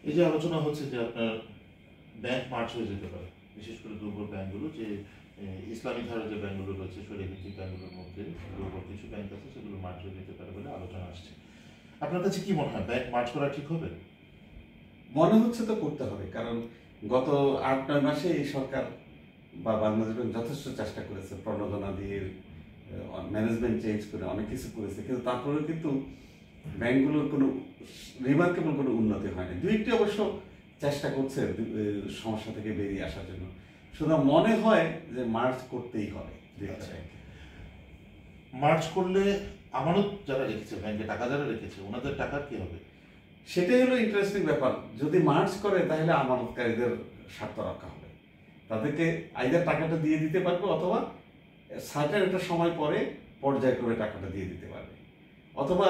এই যে আলোচনা হচ্ছে যে আপনার ব্যাংক মার্চ হয়ে যেতে পারে, বিশেষ করে দুর্বল ব্যাংকগুলো, যে ইসলামী ধারার যে ব্যাংকগুলো রয়েছে, শরীরভিত্তিক ব্যাংকগুলোর মধ্যে দুর্বল কিছু ব্যাংক আছে, সেগুলো মার্চ হয়ে যেতে পারে বলে আলোচনা আসছে। আপনার কাছে কি মনে হয়, ব্যাংক মার্চ করা ঠিক হবে? মনে হচ্ছে তো করতে হবে, কারণ গত 8-9 মাসে এই সরকার বা বাংলাদেশ ব্যাংক যথেষ্ট চেষ্টা করেছে, প্রণোদনা দিয়ে ম্যানেজমেন্ট চেঞ্জ করে অনেক কিছু করেছে, কিন্তু তারপরেও কিন্তু ব্যাংকগুলোর কোনো রিমার্কেবল কোনো উন্নতি হয়নি। দুই একটি অবশ্য চেষ্টা করছে সমস্যা থেকে বেরিয়ে আসার জন্য। সুতরাং মনে হয় যে মার্চ করতেই হবে। মার্চ করলে আমানত যারা রেখেছে, ব্যাংকে টাকা যারা রেখেছে, ওনাদের টাকার কি হবে? সেটাই হলো ইন্টারেস্টিং ব্যাপার। যদি মার্চ করে তাহলে আমানতকারীদের স্বার্থ রক্ষা হবে, তাদেরকে আইদার টাকাটা দিয়ে দিতে পারবে অথবা সার্টেন একটা সময় পরে পর্যায়ক্রমে টাকাটা দিয়ে দিতে পারবে, অথবা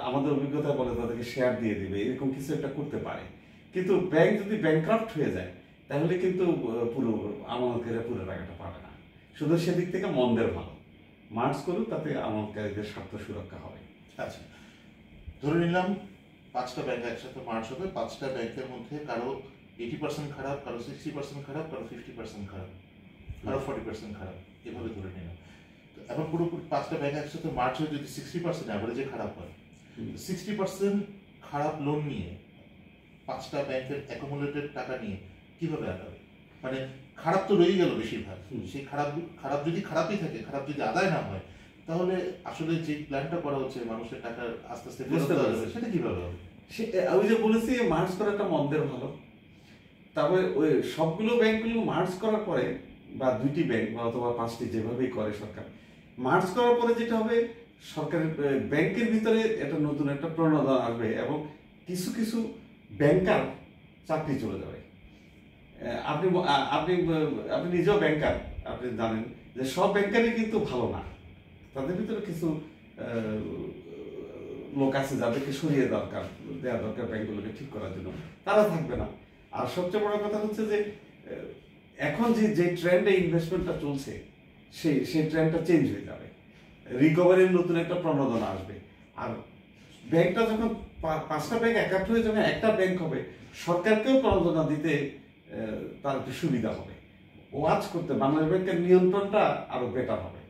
আমাদের অভিজ্ঞতা বলে তাদেরকে শেয়ার দিয়ে দিবে, এরকম কিছু একটা করতে পারে। কিন্তু ব্যাংক যদি ব্যাংকরাপ্ট হয়ে যায় তাহলে কিন্তু পুরো আমানতকারীরা পুরো টাকাটা পাবে না। শুধু সেদিক থেকে মন্দের ভালো, মার্চ করুক, তাতে আমানতকারীদের স্বার্থ সুরক্ষা হবে। আচ্ছা, ধরে নিলাম 5টা ব্যাংক একসাথে মার্চ হবে, 5টা ব্যাংকের মধ্যে কারো 80% খারাপ, কারো 60% খারাপ, কারো 50% খারাপ, কারো 40% খারাপ, এভাবে ধরে নিলাম। তো এখন পুরোপুরি 5টা ব্যাংক একসাথে মার্চ হয়ে যদি 60% অ্যাভারেজে খারাপ হয়, 60% খারাপ লোন নিয়ে 5টা ব্যাংকের অ্যাকুমুলেটেড টাকা নিয়ে কিভাবে আগাবে? মানে খারাপ তো রয়ে গেল বেশিরভাগ, সেই খারাপ যদি খারাপই থাকে, খারাপ যদি আদায় না হয়, তাহলে আসলে যে প্ল্যানটা করা হচ্ছে মানুষের টাকা আস্তে আস্তে ফেরত দেওয়া যাবে, সেটা কিভাবে হবে? আমি যে বলেছি মার্চ করাটা মন্দের ভালো। তারপরে ওই সবগুলো ব্যাংকগুলো মার্চ করার পরে, বা 2টি ব্যাংক বা অথবা 5টি, যেভাবেই করে সরকার, মার্চ করার পরে যেটা হবে, সরকারের ব্যাংকের ভিতরে একটা নতুন একটা প্রণোদনা আসবে এবং কিছু কিছু ব্যাংকার চাকরি চলে যাবে। আপনি আপনি আপনি নিজেও ব্যাংকার, আপনি জানেন যে সব ব্যাংকারই কিন্তু ভালো না, তাদের ভিতরে কিছু লোক আছে যাদেরকে সরিয়ে দেওয়া দরকার ব্যাংকগুলোকে ঠিক করার জন্য, তারা থাকবে না। আর সবচেয়ে বড় কথা হচ্ছে যে এখন যে ট্রেন্ডে ইনভেস্টমেন্টটা চলছে, সেই ট্রেন্ডটা চেঞ্জ হয়ে যাবে, রিকভারির নতুন একটা প্রণোদনা আসবে। আর ব্যাংকটা যখন 5টা ব্যাংক একাত্র হয়ে যখন একটা ব্যাংক হবে, সরকারকেও প্রণোদনা দিতে তার একটু সুবিধা হবে, ওয়াচ করতে বাংলাদেশ ব্যাংকের নিয়ন্ত্রণটা আরো বেটার হবে।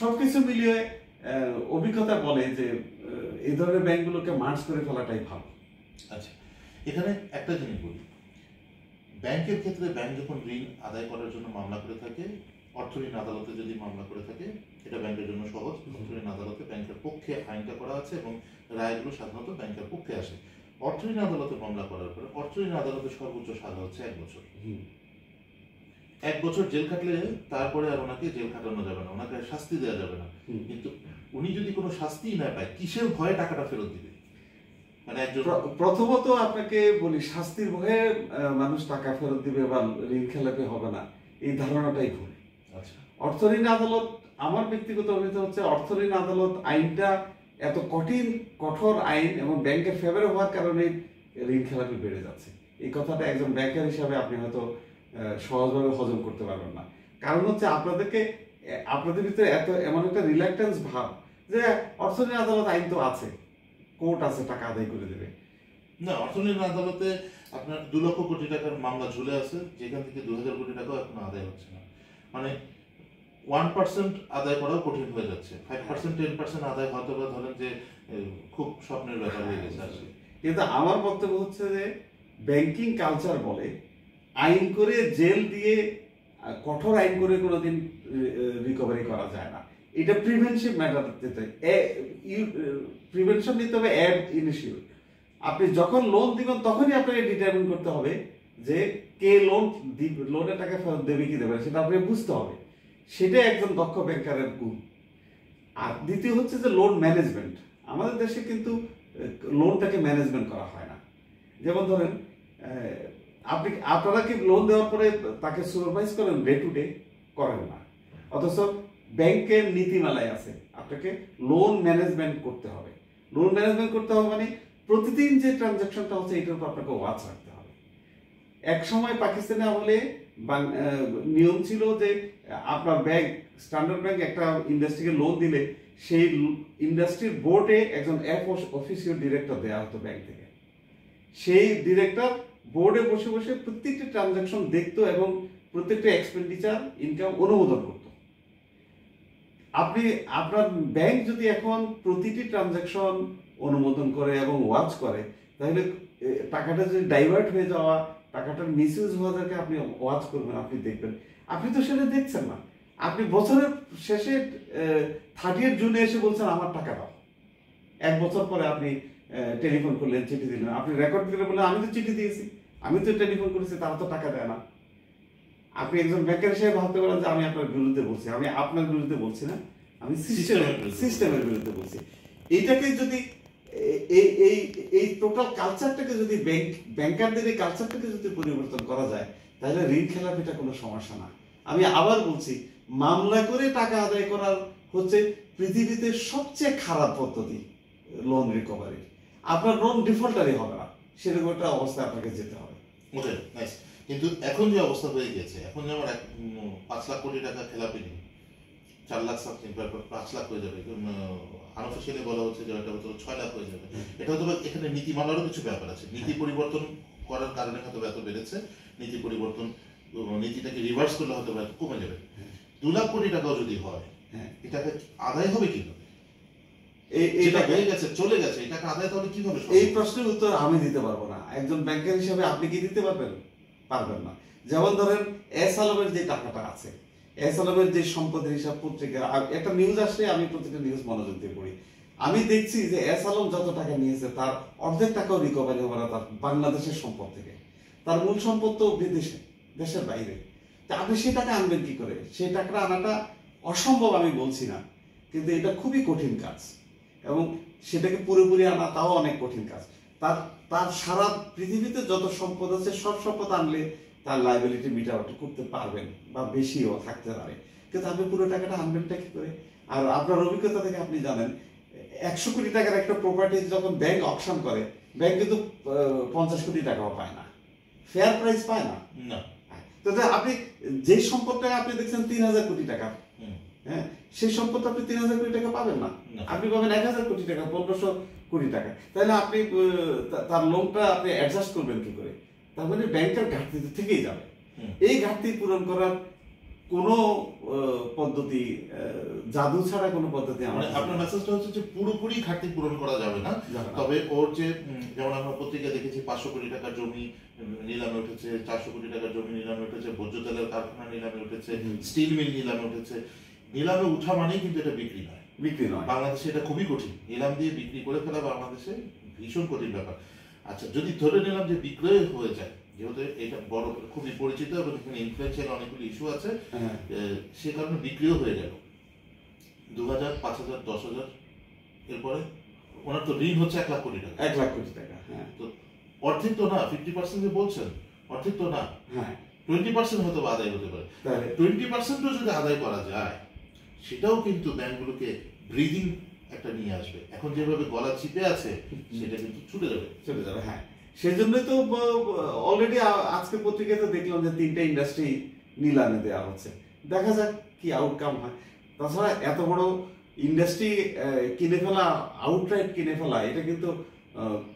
সবকিছু মিলিয়ে অভিজ্ঞতা বলে যে এই ধরনের ব্যাংকগুলোকে মার্চ করে ফেলাটাই ভালো। আচ্ছা, এখানে একটা জিনিস বলি, ব্যাংকের ক্ষেত্রে ব্যাংক যখন ঋণ আদায় করার জন্য মামলা করে থাকে, অর্থ ঋণ আদালতে যদি মামলা করে থাকে, এটা ব্যাংকের জন্য সহজ। অর্থ ঋণ আদালতে ব্যাংকের পক্ষে আইনটা করা আছে এবং রায়গুলো সাধারণত ব্যাংকের পক্ষে আসে। অর্থ ঋণ আদালতে মামলা করার পরে অর্থ ঋণ আদালতের সর্বোচ্চ সাজা হচ্ছে 1 বছর। 1 বছর জেল খাটলে তারপরে আর ওনাকে জেল খাটানো যাবে না, ওনাকে শাস্তি দেওয়া যাবে না। কিন্তু উনি যদি কোনো শাস্তি না পায়, কিসের ভয়ে টাকাটা ফেরত দিবে? মানে প্রথমত আপনাকে বলি, শাস্তির ভয়ে মানুষ টাকা ফেরত দিবে বা ঋণ খেলাপি হবে না, এই ধারণাটাই ভুল। আচ্ছা, অর্থ ঋণ আদালত, আমার ব্যক্তিগত অভিজ্ঞতা হচ্ছে অর্থ ঋণ আদালত আইনটা এত কঠোর আইন এবং ব্যাংকের ফেভারে হওয়ার কারণে ঋণ খেলাপি বেড়ে যাচ্ছে। এই কথাটা একজন ব্যাংকার হিসাবে আপনি হয়তো সহজভাবে হজম করতে পারবেন না। কারণ হচ্ছে আপনাদের ভিতরে এমন একটা রিল্যাক্টেন্স ভাব যে অর্থ ঋণ আদালত আইন তো আছে, কোর্ট আছে, টাকা আদায় করে দেবে। না, অর্থ ঋণ আদালতে আপনার 2 লক্ষ কোটি টাকার মামলা ঝুলে আছে, যেখান থেকে 2000 কোটি টাকাও এখন আদায় হচ্ছে না। মানে 1% আদায় করাও কঠিন হয়ে যাচ্ছে। 5% 10% আদায় হয়তো বা ধরেন যে খুব স্বপ্নের ব্যাপার হয়ে গেছে আসলে। কিন্তু আমার বক্তব্য হচ্ছে যে ব্যাংকিং কালচার বলে আইন করে, জেল দিয়ে, কঠোর আইন করে কোনোদিন রিকভারি করা যায় না। এটা প্রিভেনশন ম্যাটার দিতে, প্রিভেনশন নিতে হবে অ্যাব ইনিশিও। আপনি যখন লোন দিবেন তখনই আপনাকে ডিটারমিন করতে হবে যে কে লোনের টাকা ফেরত দেবে কি দেবে, সেটা আপনাকে বুঝতে হবে। সেটা একজন দক্ষ ব্যাংকারের গুণ। আর দ্বিতীয় হচ্ছে যে লোন ম্যানেজমেন্ট। আমাদের দেশে কিন্তু লোনটাকে ম্যানেজমেন্ট করা হয় না। যেমন ধরেন, আপনারা কি লোন দেওয়ার পরে তাকে সুপারভাইজ করেন? ডে টু ডে করেন না। অথচ ব্যাংকের নীতিমালায় আছে আপনাকে লোন ম্যানেজমেন্ট করতে হবে। লোন ম্যানেজমেন্ট করতে হবে মানে প্রতিদিন যে ট্রানজাকশনটা হচ্ছে এটার উপর আপনাকে ওয়াচ রাখতে হবে। এক সময় পাকিস্তানে আমলে নিয়ম ছিল যে আপনার ব্যাংক, স্ট্যান্ডার্ড ব্যাংক একটা ইন্ডাস্ট্রিকে লোন দিলে সেই ইন্ডাস্ট্রির বোর্ডে একজন অফিসিয়াল ডিরেক্টর দেওয়া হতো ব্যাংক থেকে। সেই ডিরেক্টর বোর্ডে বসে বসে প্রত্যেকটি ট্রানজাকশন দেখতো এবং প্রত্যেকটা এক্সপেন্ডিচার ইনকাম অনুমোদন করতো। আপনি আপনার ব্যাংক যদি এখন প্রতিটি ট্রানজাকশন অনুমোদন করে এবং ওয়াচ করে, তাহলে টাকাটা যদি ডাইভার্ট হয়ে যাওয়া, টাকাটার মিসইউজ হওয়া থেকে আপনি ওয়াচ করবেন, আপনি দেখবেন। আপনি তো সেটা দেখছেন না। আপনি বছরের শেষে 30 জুনে এসে বলছেন আমার টাকা দাও। 1 বছর পরে আপনি টেলিফোন করলেন, চিঠি দিলেন, আপনি রেকর্ড করে বললেন আমি তো চিঠি দিয়েছি, আমি তো টেলিফোন করেছি, তারা তো টাকা দেয় না। আপনি একজন ব্যাংকের হিসেবে ভাবতে পারেন যে আমি আপনার বিরুদ্ধে বলছি। আমি আপনার বিরুদ্ধে বলছি না, আমি সিস্টেমের বিরুদ্ধে বলছি। এইটাকে যদি এই টোটাল কালচারটাকে যদি ব্যাংকারদের এই কালচারটাকে যদি পরিবর্তন করা যায়, তাহলে ঋণ খেলাপিটা কোনো সমস্যা না। আমি আবার বলছি, মামলা করে টাকা আদায় করার হচ্ছে পৃথিবীতে সবচেয়ে খারাপ পদ্ধতি লোন রিকভারি। আপনার লোন ডিফল্টারই হবে না, সেরকম একটা অবস্থায় আপনাকে যেতে হবে। ওকে, নাইস। কিন্তু এখন যে অবস্থা হয়ে গেছে, এখন যেমন 5 লাখ কোটি টাকা খেলাপি নেই, 4 লাখ সামথিং, 5 লাখ হয়ে যাবে। আনঅফিসিয়ালি বলা হচ্ছে যে এটা হয়তো 6 লাখ হয়ে যাবে। এটা হয়তো এখানে নীতিমালারও কিছু ব্যাপার আছে। নীতি পরিবর্তন করার কারণে হয়তো এত বেড়েছে। নীতি পরিবর্তন, নীতিটাকে রিভার্স করলে হয়তো এত কমে যাবে। 2 লাখ কোটি টাকাও যদি হয়, এটাকে আদায় হবে কিভাবে? এটা হয়ে গেছে, চলে গেছে, এই টাকা আদায় তাহলে কিভাবে? এই প্রশ্নের উত্তর আমি দিতে পারবো না। একজন ব্যাংকার হিসেবে আপনি কি দিতে পারবেন? পারবেন না। যেমন ধরেন এস আলমের যে টাকাটা আছে, এস আলমের যে সম্পদের হিসাব পত্রিকা, একটা নিউজ আসলে আমি প্রত্যেকটা নিউজ মনোযোগ দিয়ে পড়ি। আমি দেখছি যে এস আলম যত টাকা নিয়েছে তার অর্ধেক টাকাও রিকভারি হবে না তার বাংলাদেশের সম্পদ থেকে। তার মূল সম্পদ তো বিদেশে, দেশের বাইরে। তা আপনি সেই টাকা আনবেন কি করে? সেই টাকাটা আনাটা অসম্ভব আমি বলছি না, কিন্তু এটা খুবই কঠিন কাজ, এবং সেটাকে পুরোপুরি আনা তাও অনেক কঠিন কাজ। তার তার সারা পৃথিবীতে যত সম্পদ আছে সব সম্পদ আনলে তার লাইবিলিটি মিট আউট করতে পারবেন, বা বেশিও থাকতে পারে, কিন্তু আপনি পুরো টাকাটা আনবেনটা কি করে? আর আপনার অভিজ্ঞতা থেকে আপনি জানেন, 100 কোটি টাকার একটা প্রপার্টি যখন ব্যাংক অকশন করে, ব্যাংক কিন্তু 50 কোটি টাকাও পায় না, ফেয়ার প্রাইস পায় না। তো আপনি যে সম্পদটা আপনি দেখছেন 3000 কোটি টাকা, হ্যাঁ, সেই সম্পদ আপনি 3000 কোটি টাকা পাবেন না, আপনি পাবেন 1000 কোটি টাকা, 1500 কোটি টাকা। তাহলে আপনি তার লোনটা আপনি অ্যাডজাস্ট করবেন কি করে? তার মানে ব্যাংকের ঘাটতি থেকেই যাবে। এই ঘাটতি পূরণ করার কোনো পদ্ধতি, জাদু ছাড়া কোনো পদ্ধতি মানে আপনার মেসেজটা হচ্ছে যে পুরোপুরি ঘাটতি পূরণ করা যাবে না, তবে ওর যে যেমন আমরা পত্রিকা দেখেছি 500 কোটি টাকার জমি নিলামে উঠেছে, 400 কোটি টাকার জমি নিলামে উঠেছে, ভোজ্য তেলের কারখানা নিলামে উঠেছে, স্টিল মিল নিলামে উঠেছে। নিলামে উঠা মানেই কিন্তু এটা বিক্রি নয়। বাংলাদেশে এটা খুবই কঠিন, নিলাম দিয়ে বিক্রি করে ফেলা বাংলাদেশে ভীষণ কঠিন ব্যাপার। আচ্ছা, যদি ধরে নিলাম যে বিক্রয় হয়ে যায়, যেহেতু এটা বড় খুবই পরিচিত এবং এখানে ইনফ্লুয়েন্সিয়াল অনেকগুলো ইস্যু আছে, সে কারণে বিক্রিও হয়ে গেল 2000, 5000, 10,000, এরপরে ওনার তো ঋণ হচ্ছে 1 লাখ কোটি টাকা। 1 লাখ কোটি টাকা, হ্যাঁ, তো অর্ধেক তো না, 50% যে বলছেন, অর্ধেক তো না, হ্যাঁ, 20% হয়তো আদায় হতে পারে। 20%ও যদি আদায় করা যায়, সেটাও কিন্তু ব্যাংকগুলোকে ব্রিদিং একটা নিয়ে আসবে। এখন যেভাবে গলা চিপে আছে, সেটা কিন্তু ছুটে যাবে। হ্যাঁ, সেই জন্যই তো অলরেডি আজকে পত্রিকাতে দেখলাম যে 3টা ইন্ডাস্ট্রি নিলামে দেওয়া হচ্ছে। দেখা যাক কি আউটকাম হয়। তাছাড়া এত বড় ইন্ডাস্ট্রি কিনে ফেলা, আউটরাইট কিনে ফেলা, এটা কিন্তু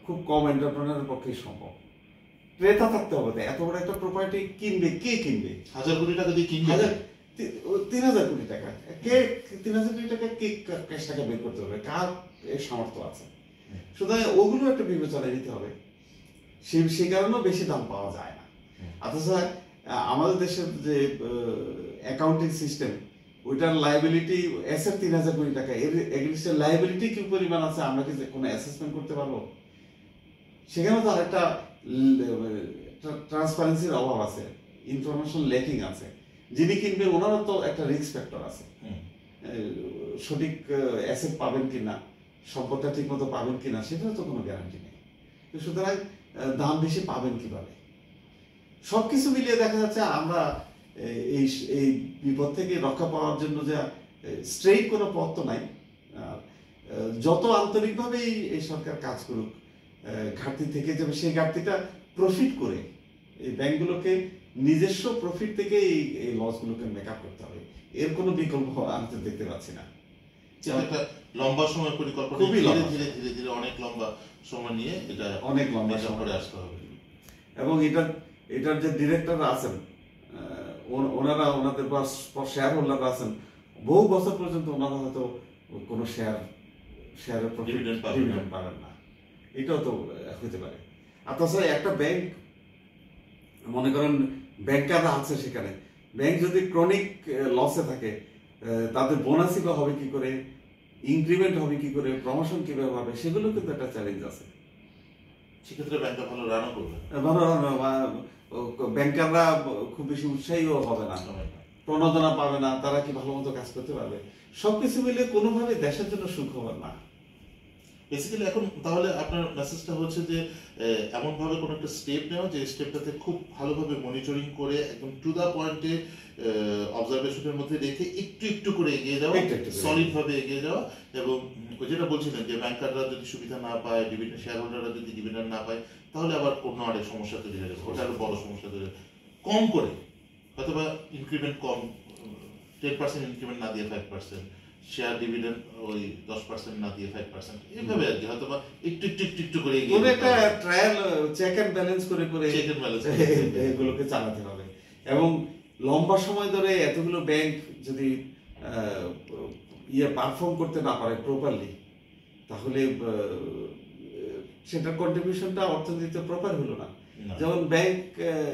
খুব কম এন্টারপ্রেনারের পক্ষে সম্ভব। ক্রেতা থাকতে হবে। এত বড় একটা প্রপার্টি কিনবে, কে কিনবে? 1000 কোটি টাকা দিয়ে কিনবে, 3000 কোটি টাকা, কে 3000 কোটি টাকা কে ক্যাশ টাকা বের করতে হবে? কার এর সামর্থ্য আছে? সুতরাং ওগুলো একটা বিবেচনায় নিতে হবে। সেই কারণেও বেশি দাম পাওয়া যায় না। অথচ আমাদের দেশের যে অ্যাকাউন্টিং সিস্টেম, ওইটার লাইবিলিটি অ্যাসেট 3000 কোটি টাকা, এর এগেইনস্টে লাইবিলিটি কি পরিমাণ আছে আমরা কি কোনো অ্যাসেসমেন্ট করতে পারবো? সেখানে তো আরেকটা ট্রান্সপারেন্সির অভাব আছে, ইনফরমেশন লেকিং আছে। যিনি কিনবেন ওনারও তো একটা রিস্ক ফ্যাক্টর আছে, সঠিক অ্যাসেট পাবেন কিনা, সম্পদটা ঠিক মতো পাবেন কিনা, সেটাও তো কোনো গ্যারান্টি নেই। তো সুতরাং দাম বেশি পাবেন কিভাবে? সবকিছু মিলিয়ে দেখা যাচ্ছে আমরা এই বিপদ থেকে রক্ষা পাওয়ার জন্য যে স্ট্রেইট কোনো পথ তো নাই। যত আন্তরিকভাবেই এই সরকার কাজ করুক, ঘাটতি থেকে যাবে, সেই ঘাটতিটা প্রফিট করে এই ব্যাংকগুলোকে নিজস্ব প্রফিট থেকে এই লসগুলোকে মেকআপ করতে হবে। এর কোনো বিকল্প আমি তো দেখতে পাচ্ছি না। একটা লম্বা সময় পরিকল্পনা, খুবই ধীরে লম্বা। ধীরে ধীরে ধীরে অনেক লম্বা সময় নিয়ে এটা অনেক লম্বা হিসাব সময় করে আসতে হবে। এবং এটার যে ডিরেক্টররা আছেন, ওনারা ওনাদের শেয়ার হোল্ডাররা আছেন, বহু বছর পর্যন্ত ওনারা হয়তো কোনো শেয়ারের Dividend পাবেন না। ডিভিডেন্ড পাবেন না, এটাও তো হতে পারে। আর তাছাড়া একটা ব্যাংক, মনে করেন ব্যাংকাররা আছে সেখানে, ব্যাংক যদি ক্রনিক লসে থাকে, তাদের বোনাসই বা হবে কি করে, ইনক্রিমেন্ট হবে কি করে, প্রমোশন কিভাবে হবে, সেগুলো কিন্তু একটা চ্যালেঞ্জ আছে। সেক্ষেত্রে ব্যাংকটা ভালো রানও করবে, ধরো ব্যাংকাররা খুব বেশি উৎসাহীও হবে না, প্রণোদনা পাবে না, তারা কি ভালো মতো কাজ করতে পারবে, সবকিছু মিলে কোনোভাবে দেশের জন্য সুখবর না। বেসিক্যালি এখন তাহলে আপনার মেসেজটা হচ্ছে যে এমনভাবে কোনো একটা স্টেপ নেওয়া, যে স্টেপটাতে খুব ভালোভাবে মনিটরিং করে একদম টু দা পয়েন্টে অবজারভেশনের মধ্যে রেখে একটু একটু করে এগিয়ে যাওয়া, সলিড ভাবে এগিয়ে যাওয়া। এবং যেটা বলছিলেন যে ব্যাংকাররা যদি সুবিধা না পায়, ডিভিডেন্ড শেয়ার হোল্ডাররা যদি ডিভিডেন্ড না পায়, তাহলে আবার অন্য অনেক সমস্যা তৈরি হয়ে যাবে, ওটা আরো বড় সমস্যা তৈরি হবে। কম করে হয়তোবা ইনক্রিমেন্ট কম, 10% ইনক্রিমেন্ট না দিয়ে 5%, শেয়ার ডিভিডেন্ড ওই 10% না দিয়ে 5%, এইভাবে আর কি হয়তোবা একটু একটু একটু একটু করে এগিয়ে কোনো একটা ট্রায়াল চেক অ্যান্ড ব্যালেন্স করে Check and balance এগুলোকে চালাতে হবে। এবং লম্বা সময় ধরে এতগুলো ব্যাংক যদি পারফর্ম করতে না পারে প্রপারলি, তাহলে সেটার কন্ট্রিবিউশনটা অর্থনীতিতে প্রপার হলো না। যেমন ব্যাংক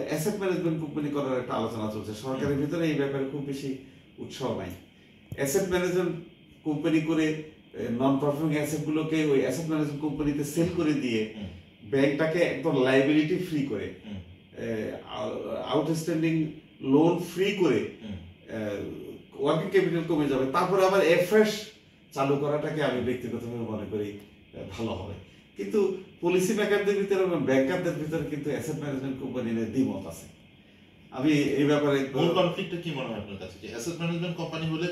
অ্যাসেট ম্যানেজমেন্ট কোম্পানি করার একটা আলোচনা চলছে, সরকারের ভিতরে এই ব্যাপারে খুব বেশি উৎসাহ নাই। অ্যাসেট ম্যানেজমেন্ট কোম্পানি করে নন পারফর্মিং অ্যাসেটগুলোকে ওই অ্যাসেট ম্যানেজমেন্ট কোম্পানিতে সেল করে দিয়ে ব্যাংকটাকে একদম লাইবিলিটি ফ্রি করে, আউটস্ট্যান্ডিং লোন ফ্রি করে, ওয়ার্কিং ক্যাপিটাল কমে যাবে, তারপরে আবার এফ্রেশ চালু করাটাকে আমি ব্যক্তিগতভাবে মনে করি ভালো হবে। কিন্তু পলিসি মেকারদের ভিতরে এবং ব্যাংকারদের ভিতরে কিন্তু অ্যাসেট ম্যানেজমেন্ট কোম্পানি নিয়ে দ্বিমত আছে। আমি এই ব্যাপারে মূল কনফ্লিক্টটা কি মনে হয় আপনার কাছে, যে অ্যাসেট ম্যানেজমেন্ট কোম্পানি হলে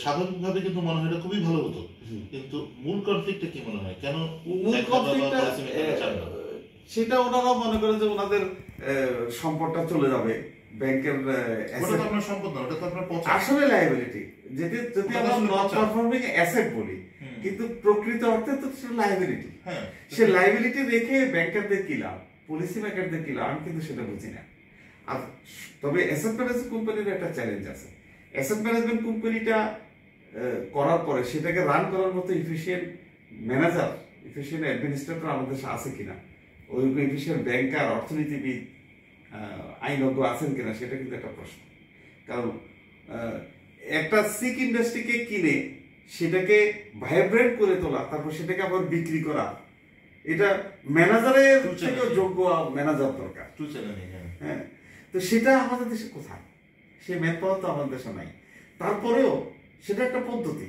স্বাভাবিকভাবে কিন্তু মনে হয় এটা খুবই ভালো হতো, কিন্তু মূল কনফ্লিক্টটা কি মনে হয়, কেন মূল কনফ্লিক্টটা সেটা ওনারা মনে করে যে ওনাদের সম্পদটা চলে যাবে ব্যাংকের, ওটা তো আপনার সম্পদ না, ওটা তো আপনার পছন্দ, আসলে লায়াবিলিটি, যদি আমরা নন পারফর্মিং অ্যাসেট বলি, কিন্তু প্রকৃত অর্থে তো সেটা লায়াবিলিটি। সে লায়াবিলিটি রেখে ব্যাংকারদের কি লাভ, পলিসি মেকারদের কি লাভ, আমি কিন্তু সেটা বুঝি না। আর তবে অ্যাসেট ম্যানেজমেন্ট কোম্পানির একটা চ্যালেঞ্জ আছে, অ্যাসেট ম্যানেজমেন্ট কোম্পানিটা করার পরে সেটাকে রান করার মতো ইফিশিয়েন্ট ম্যানেজার, ইফিশিয়েন্ট অ্যাডমিনিস্ট্রেটর আমাদের দেশে আছে কিনা, ওই ইফিশিয়েন্ট ব্যাংকার, অর্থনীতিবিদ, আইনজ্ঞ আছেন কিনা, সেটা কিন্তু একটা প্রশ্ন। কারণ একটা সিক ইন্ডাস্ট্রিকে কিনে সেটাকে ভাইব্রেন্ট করে তোলা, তারপর সেটাকে আবার বিক্রি করা, এটা ম্যানেজারের থেকেও যোগ্য ম্যানেজার দরকার। হ্যাঁ, তো সেটা আমাদের দেশে কোথায়, সে ম্যান পাওয়ার তো আমাদের দেশে নাই। তারপরেও সেটা একটা পদ্ধতি,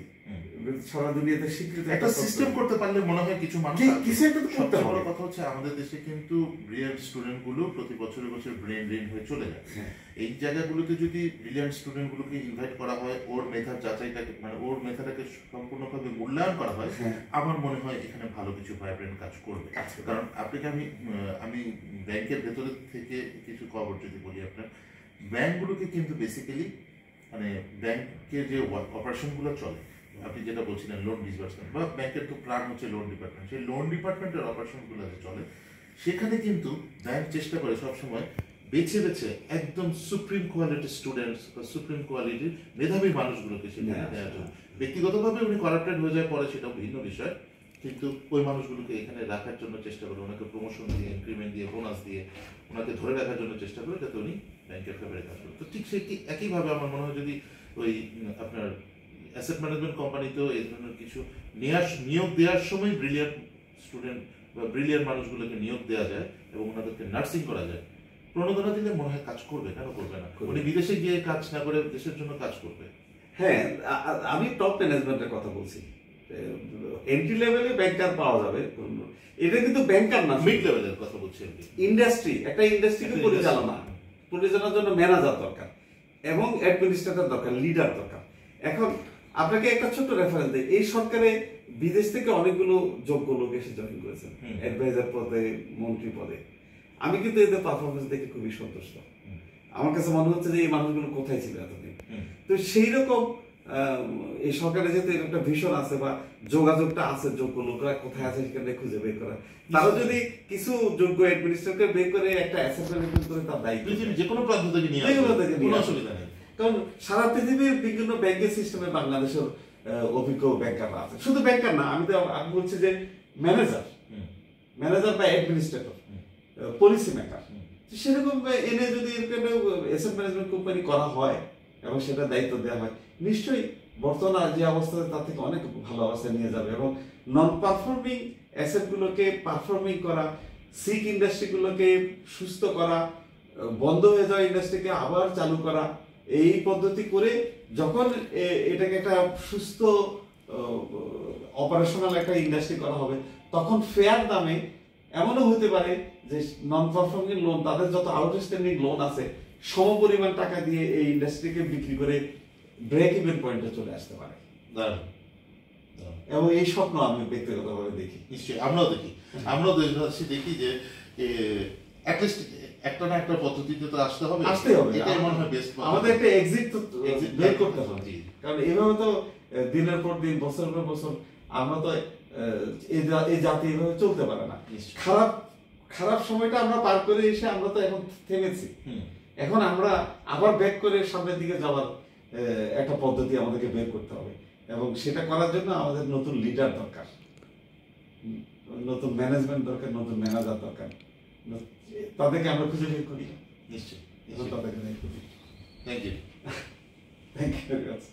সারা দুনিয়াতে স্বীকৃত একটা সিস্টেম করতে পারলে মনে হয় কিছু মানুষ কিছু একটা করতে হবে। বড় কথা হচ্ছে আমাদের দেশে কিন্তু ব্রিলিয়ান্ট স্টুডেন্ট গুলো প্রতি বছর ব্রেন ড্রেন হয়ে চলে যায়। এই জায়গাগুলোতে যদি ব্রিলিয়ান্ট স্টুডেন্ট গুলোকে ইনভাইট করা হয়, ওর মেধার যাচাইটাকে, মানে ওর মেধাটাকে সম্পূর্ণভাবে মূল্যায়ন করা হয়, আমার মনে হয় এখানে ভালো কিছু ভাইব্রেন্ট কাজ করবে। কারণ আপনাকে আমি ব্যাংকের ভেতরে থেকে কিছু খবর যদি বলি, আপনার ব্যাংকগুলোকে কিন্তু বেসিক্যালি মানে ব্যাংকের যে অপারেশনগুলো চলে, আপনি যেটা বলছিলেন লোন ডিসবার্সমেন্ট, বা ব্যাংকের তো প্ল্যান হচ্ছে লোন ডিপার্টমেন্ট, সেই লোন ডিপার্টমেন্টের অপারেশনগুলো যে চলে, সেখানে কিন্তু ব্যাংক চেষ্টা করে সবসময় বেছে বেছে একদম সুপ্রিম কোয়ালিটির স্টুডেন্টস বা সুপ্রিম কোয়ালিটির মেধাবী মানুষগুলোকে সেখানে দেওয়ার জন্য। ব্যক্তিগতভাবে উনি করাপ্টেড হয়ে যায় পরে, সেটা ভিন্ন বিষয়, কিন্তু ওই মানুষগুলোকে এখানে রাখার জন্য চেষ্টা করে, ওনাকে প্রমোশন দিয়ে, ইনক্রিমেন্ট দিয়ে, বোনাস দিয়ে ওনাকে ধরে রাখার জন্য চেষ্টা করে, যাতে উনি ব্যাংকের ফেভারে কাজ করে। তো ঠিক সেই একইভাবে আমার মনে হয় যদি ওই আপনার অ্যাসেট ম্যানেজমেন্ট কোম্পানিতেও এই ধরনের কিছু নিয়োগ দেওয়ার সময় ব্রিলিয়ান্ট স্টুডেন্ট বা ব্রিলিয়ান্ট মানুষগুলোকে নিয়োগ দেওয়া যায় এবং ওনাদেরকে নার্সিং করা যায়, প্রণোদনা দিলে মনে হয় কাজ করবে। কেন করবে না? উনি বিদেশে গিয়ে কাজ না করে দেশের জন্য কাজ করবে। হ্যাঁ, আমি টপ ম্যানেজমেন্টের কথা বলছি, এন্ট্রি লেভেলে ব্যাংকার পাওয়া যাবে, এটা কিন্তু ব্যাংকার না, মিড লেভেলের কথা বলছি। ইন্ডাস্ট্রি, একটা ইন্ডাস্ট্রিকে পরিচালনার জন্য ম্যানেজার দরকার এবং অ্যাডমিনিস্ট্রেটর দরকার, লিডার দরকার। এখন আপনাকে একটা ছোট্ট রেফারেন্স দেই, এই সরকারে বিদেশ থেকে অনেকগুলো যোগ্য লোক এসে জয়েন করেছেন অ্যাডভাইজার পদে, মন্ত্রী পদে। আমি কিন্তু এদের পারফরমেন্স দেখে খুবই সন্তুষ্ট। আমার কাছে মনে হচ্ছে যে এই মানুষগুলো কোথায় ছিল এতদিন। তো সেই রকম এই সরকারের যেহেতু এর একটা ভীষণ আছে বা যোগাযোগটা আছে, যোগ্য লোকরা কোথায় আছে সেখানে খুঁজে বের করা, তারা যদি কিছু যোগ্য অ্যাডমিনিস্ট্রেটরকে বের করে একটা অ্যাসেট ম্যানেজমেন্ট করে তার দায়িত্ব, পৃথিবীর যে কোনো প্রান্ত থেকে নিয়ে যেগুলো আসবে, থেকে কোনো নিয়ে অসুবিধা নেই। কারণ সারা পৃথিবীর বিভিন্ন ব্যাংকের সিস্টেমে বাংলাদেশের অভিজ্ঞ ব্যাংকাররা আছে। শুধু ব্যাংকার না, আমি বলছি যে ম্যানেজার বা অ্যাডমিনিস্ট্রেটর, পলিসি মেকার, সেরকম এনে যদি অ্যাসেট ম্যানেজমেন্ট কোম্পানি করা হয় এবং সেটা দায়িত্ব দেওয়া হয়, নিশ্চয়ই বর্তমান যে অবস্থা তার থেকে অনেক ভালো অবস্থায় নিয়ে যাবে। এবং নন পারফর্মিং অ্যাসেটগুলোকে পারফর্মিং করা, সিক ইন্ডাস্ট্রিগুলোকে সুস্থ করা, বন্ধ হয়ে যাওয়া ইন্ডাস্ট্রিকে আবার চালু করা, এই পদ্ধতি করে যখন এটাকে একটা সুস্থ অপারেশনাল একটা ইন্ডাস্ট্রি করা হবে, তখন ফেয়ার দামে এমনও হতে পারে যে নন পারফর্মিং লোন, তাদের যত আউটস্ট্যান্ডিং লোন আছে, সমপরিমাণ টাকা দিয়ে এই ইন্ডাস্ট্রিকে বিক্রি করে ব্রেক ইভেন পয়েন্টে চলে আসতে পারে। এবং এই স্বপ্ন আমি ব্যক্তিগতভাবে দেখি। নিশ্চয়ই আমরাও দেশবাসী দেখি যে অ্যাটলিস্ট একটা না একটা পদ্ধতিতে তো আসতে হবে। এটাই মনে হয় বেস্ট। আমাদের একটা এক্সিট বের করতে হবে, কারণ এইভাবে তো দিনের পর দিন, বছরের পর বছর আমরা তো এই জাতি এভাবে চলতে পারে না। খারাপ সময়টা আমরা পার করে এসে আমরা তো এখন থেমেছি। এখন আমরা আবার ব্যাক করে সামনের দিকে যাওয়ার একটা পদ্ধতি আমাদেরকে বের করতে হবে, এবং সেটা করার জন্য আমাদের নতুন লিডার দরকার, নতুন ম্যানেজমেন্ট দরকার, নতুন ম্যানেজার দরকার। তাদেরকে আমরা খুঁজে বের করি। নিশ্চয়ই তাদেরকে বের করি। Thank you. Thank you very much.